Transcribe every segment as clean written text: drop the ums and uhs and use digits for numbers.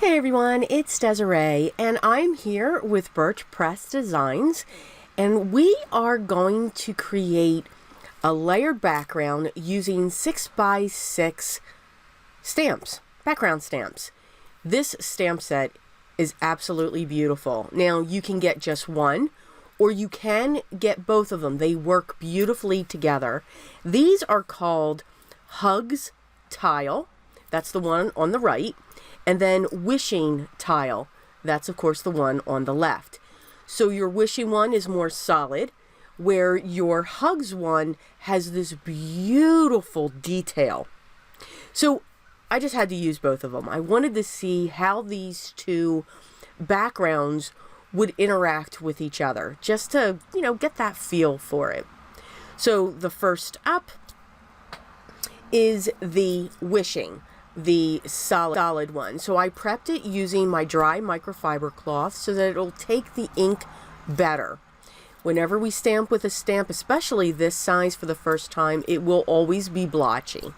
Hey everyone, it's Desiree, and I'm here with Birch Press Designs, and we are going to create a layered background using 6x6 stamps, background stamps. This stamp set is absolutely beautiful. Now, you can get just one, or you can get both of them. They work beautifully together. These are called Hugs Tile. That's the one on the right. And then Wishing Tile. That's, of course, the one on the left. So your Wishing one is more solid, where your Hugs one has this beautiful detail. So I just had to use both of them. I wanted to see how these two backgrounds would interact with each other, just to, get that feel for it. So the first up is the Wishing, the solid one. So I prepped it using my dry microfiber cloth so that it'll take the ink better. Whenever we stamp with a stamp, especially this size for the first time, it will always be blotchy.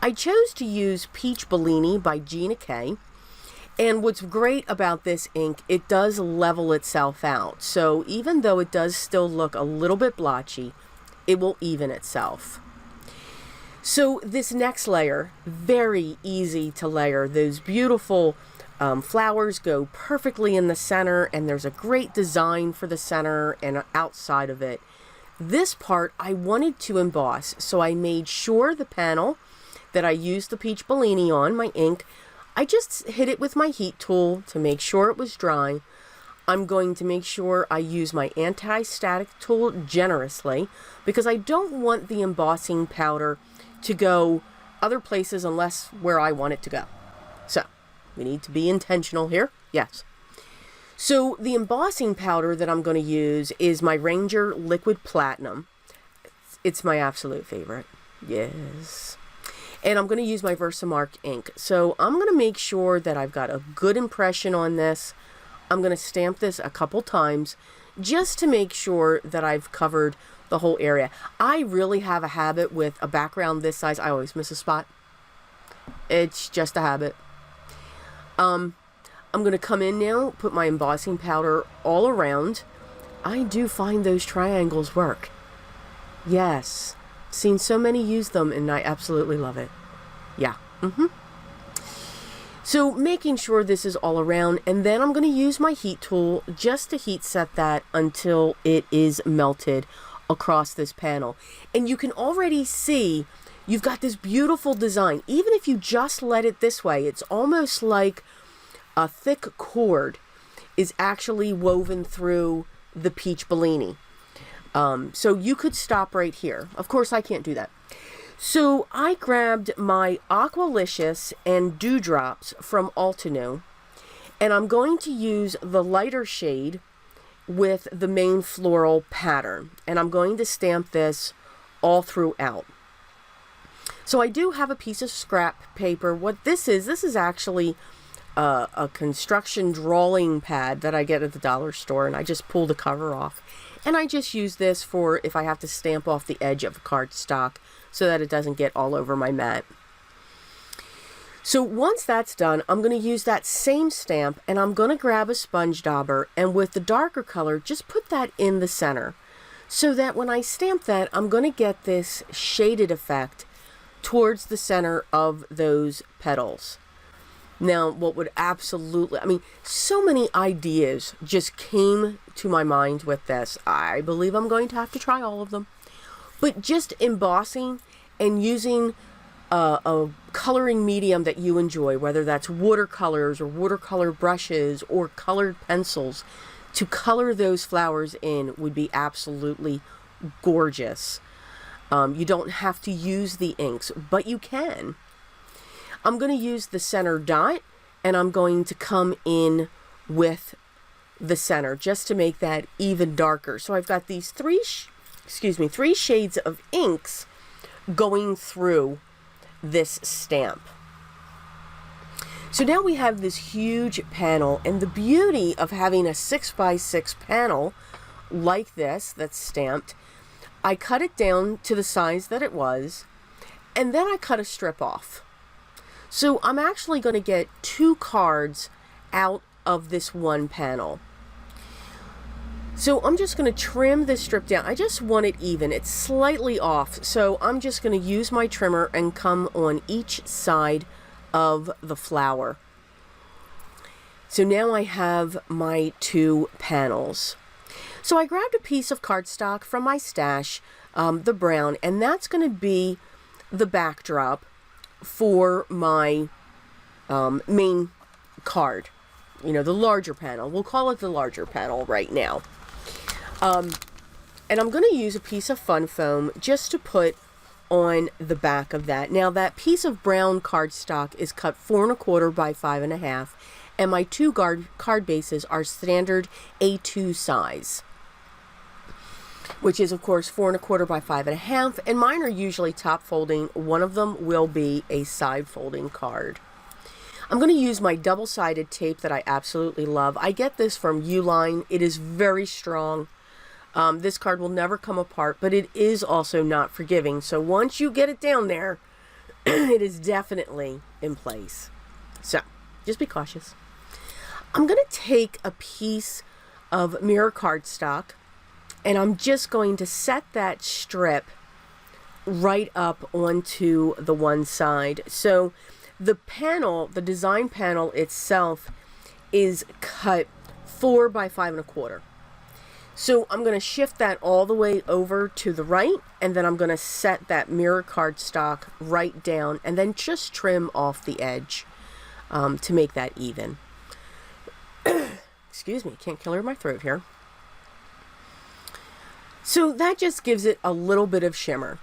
I chose to use Peach Bellini by Desiree K. And what's great about this ink, it does level itself out. So even though it does still look a little bit blotchy, it will even itself. So this next layer, very easy to layer. Those beautiful flowers go perfectly in the center, and there's a great design for the center and outside of it. This part I wanted to emboss, so I made sure the panel that I used the Peach Bellini on, my ink, I just hit it with my heat tool to make sure it was dry. I'm going to make sure I use my anti-static tool generously, because I don't want the embossing powder to go other places unless where I want it to go. So we need to be intentional here. Yes. So the embossing powder that I'm going to use is my Ranger Liquid Platinum. It's my absolute favorite. Yes. And I'm going to use my Versamark ink. So I'm going to make sure that I've got a good impression on this. I'm going to stamp this a couple times just to make sure that I've covered the whole area. I really have a habit with a background this size. I always miss a spot. It's just a habit. I'm going to come in now, put my embossing powder all around. I do find those triangles work. Yes. Seen so many use them, and I absolutely love it. Yeah. So making sure this is all around, and then I'm going to use my heat tool just to heat set that until it is melted across this panel. And you can already see you've got this beautiful design. Even if you just let it this way, it's almost like a thick cord is actually woven through the Peach Bellini. So you could stop right here. Of course, I can't do that. So I grabbed my Aqualicious and Dewdrops from Altenew, and I'm going to use the lighter shade with the main floral pattern, and I'm going to stamp this all throughout. So I do have a piece of scrap paper. What this is actually a construction drawing pad that I get at the dollar store, and I just pull the cover off. And I just use this for if I have to stamp off the edge of a cardstock so that it doesn't get all over my mat. So once that's done, I'm going to use that same stamp, and I'm going to grab a sponge dauber, and with the darker color, just put that in the center, so that when I stamp that, I'm going to get this shaded effect towards the center of those petals. Now, what would absolutely, so many ideas just came to my mind with this. I believe I'm going to have to try all of them. But just embossing and using a coloring medium that you enjoy, whether that's watercolors or watercolor brushes or colored pencils, to color those flowers in would be absolutely gorgeous. You don't have to use the inks, but you can. I'm going to use the center dot, and I'm going to come in with the center just to make that even darker. So I've got these three shades of inks going through this stamp. So now we have this huge panel, and the beauty of having a 6x6 panel like this that's stamped, I cut it down to the size that it was, and then I cut a strip off. So I'm actually going to get 2 cards out of this one panel. So I'm just going to trim this strip down. I just want it even. It's slightly off. So I'm just going to use my trimmer and come on each side of the flower. So now I have my 2 panels. So I grabbed a piece of cardstock from my stash, the brown, and that's going to be the backdrop for my main card. You know, the larger panel. We'll call it the larger panel right now. And I'm going to use a piece of fun foam just to put on the back of that. Now that piece of brown cardstock is cut 4 1/4 by 5 1/2, and my 2 card bases are standard A2 size, which is of course 4 1/4 by 5 1/2, and mine are usually top folding. One of them will be a side folding card. I'm going to use my double-sided tape that I absolutely love. I get this from Uline. It is very strong. This card will never come apart, but it is also not forgiving. So once you get it down there, it is definitely in place. So just be cautious. I'm going to take a piece of mirror cardstock, and I'm just going to set that strip right up onto the one side. So the panel, the design panel itself, is cut 4 by 5 1/4. So I'm going to shift that all the way over to the right, and then I'm going to set that mirror cardstock right down, and then just trim off the edge to make that even. Excuse me, can't clear my throat here. So that just gives it a little bit of shimmer.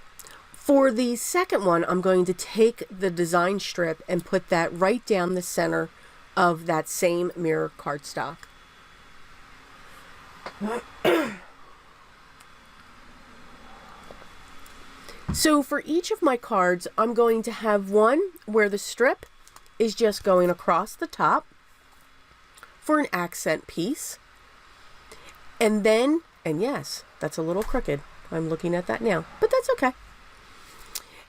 For the second one, I'm going to take the design strip and put that right down the center of that same mirror cardstock. So for each of my cards, I'm going to have one where the strip is just going across the top for an accent piece. And then, and yes, that's a little crooked. I'm looking at that now, but that's okay.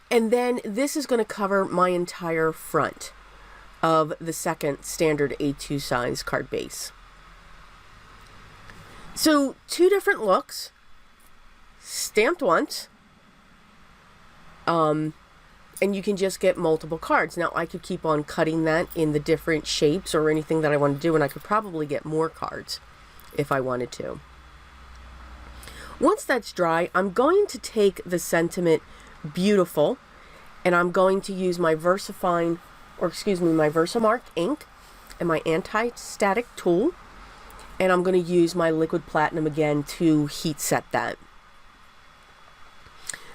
And then this is going to cover my entire front of the second standard A2 size card base. So 2 different looks, stamped once, and you can just get multiple cards. Now I could keep on cutting that in the different shapes or anything that I want to do, and I could probably get more cards if I wanted to. Once that's dry, I'm going to take the sentiment Beautiful, and I'm going to use my my Versamark ink and my anti-static tool, and I'm going to use my liquid platinum again to heat set that,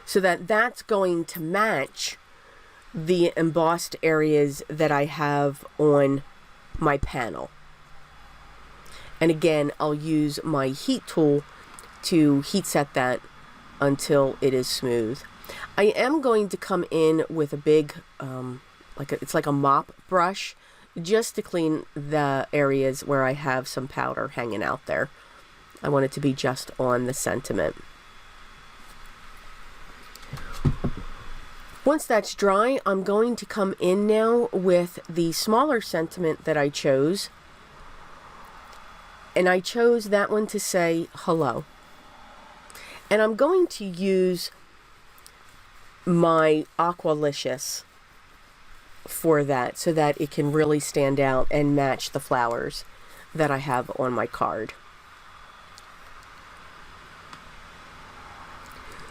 so that that's going to match the embossed areas that I have on my panel. And again, I'll use my heat tool to heat set that until it is smooth. I am going to come in with a big, it's like a mop brush, just to clean the areas where I have some powder hanging out there. I want it to be just on the sentiment. Once that's dry, I'm going to come in now with the smaller sentiment that I chose. And I chose that one to say hello. And I'm going to use my Aqualicious for that, so that it can really stand out and match the flowers that I have on my card.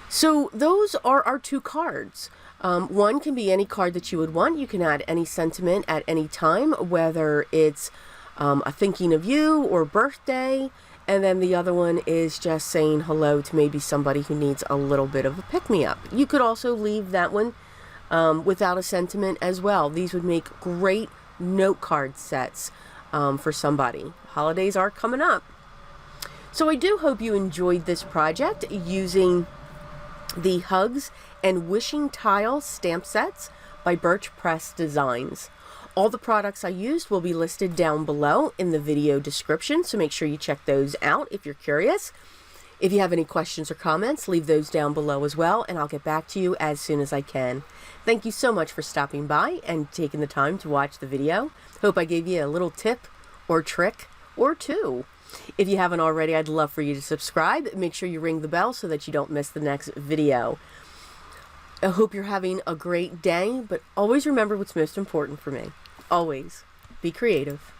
So those are our 2 cards. One can be any card that you would want. You can add any sentiment at any time, whether it's a thinking of you or birthday. And then the other one is just saying hello to maybe somebody who needs a little bit of a pick-me-up. You could also leave that one without a sentiment as well. These would make great note card sets for somebody. Holidays are coming up. So I do hope you enjoyed this project using the Hugs and Wishing Tile stamp sets by Birch Press Designs. All the products I used will be listed down below in the video description, so make sure you check those out if you're curious. If you have any questions or comments, leave those down below as well, and I'll get back to you as soon as I can. Thank you so much for stopping by and taking the time to watch the video. Hope I gave you a little tip or trick or two. If you haven't already, I'd love for you to subscribe. Make sure you ring the bell so that you don't miss the next video. I hope you're having a great day, but always remember what's most important for me. Always be creative.